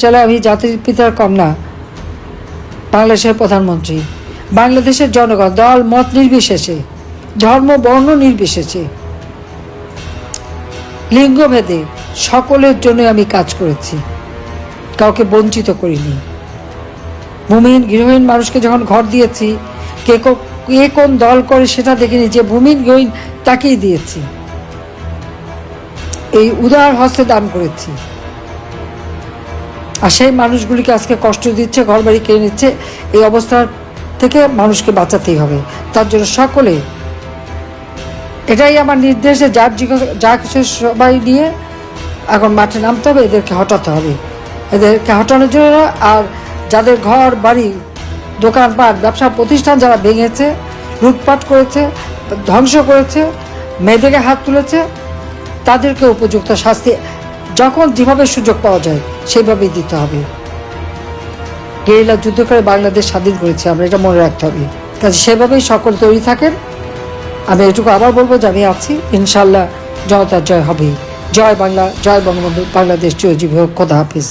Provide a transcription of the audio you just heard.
চলে আমি জাতির পিতার কন্যা, বাংলাদেশের প্রধানমন্ত্রী। বাংলাদেশের জনগণ দল মত নির্বিশেষে, ধর্ম বর্ণ নির্বিশেষে, লিঙ্গভেদে সকলের জন্য আমি কাজ করেছি, কাউকে বঞ্চিত করিনি। ভূমিহীন গৃহহীন মানুষকে যখন ঘর দিয়েছি, কে কোন দল করে সেটা দেখিনি, যে ভূমিহীন গৃহহীন তাকেই দিয়েছি। এই উদার হস্তে দান করেছি। আর সেই মানুষগুলিকে আজকে কষ্ট দিচ্ছে, ঘর বাড়ি কিনে নিচ্ছে। এই অবস্থা থেকে মানুষকে বাঁচাতেই হবে। তার জন্য সকলে, এটাই আমার নির্দেশে, যা কিছু সবাই নিয়ে এখন মাঠে নামতে হবে, এদেরকে হটাতে হবে। এদেরকে হটানোর জন্য, আর যাদের ঘর বাড়ি দোকানপাট ব্যবসা প্রতিষ্ঠান যারা ভেঙেছে, লুটপাট করেছে, ধ্বংস করেছে, মেয়েদেরকে হাত তুলেছে, তাদেরকে উপযুক্ত শাস্তি যখন যেভাবে সুযোগ পাওয়া যায় সেইভাবেই দিতে হবে। গেরিলা যুদ্ধ করে বাংলাদেশ স্বাধীন করেছে আমরা, এটা মনে রাখতে হবে। কাজে সেভাবেই সকল তৈরি থাকেন। আমি এটুকু আবার বলবো যে আমি আছি, ইনশাল্লাহ জনতার জয় হবেই। জয় বাংলা, জয় বঙ্গবন্ধু, বাংলাদেশ চিরজীবী হোক। খোদা হাফিজ।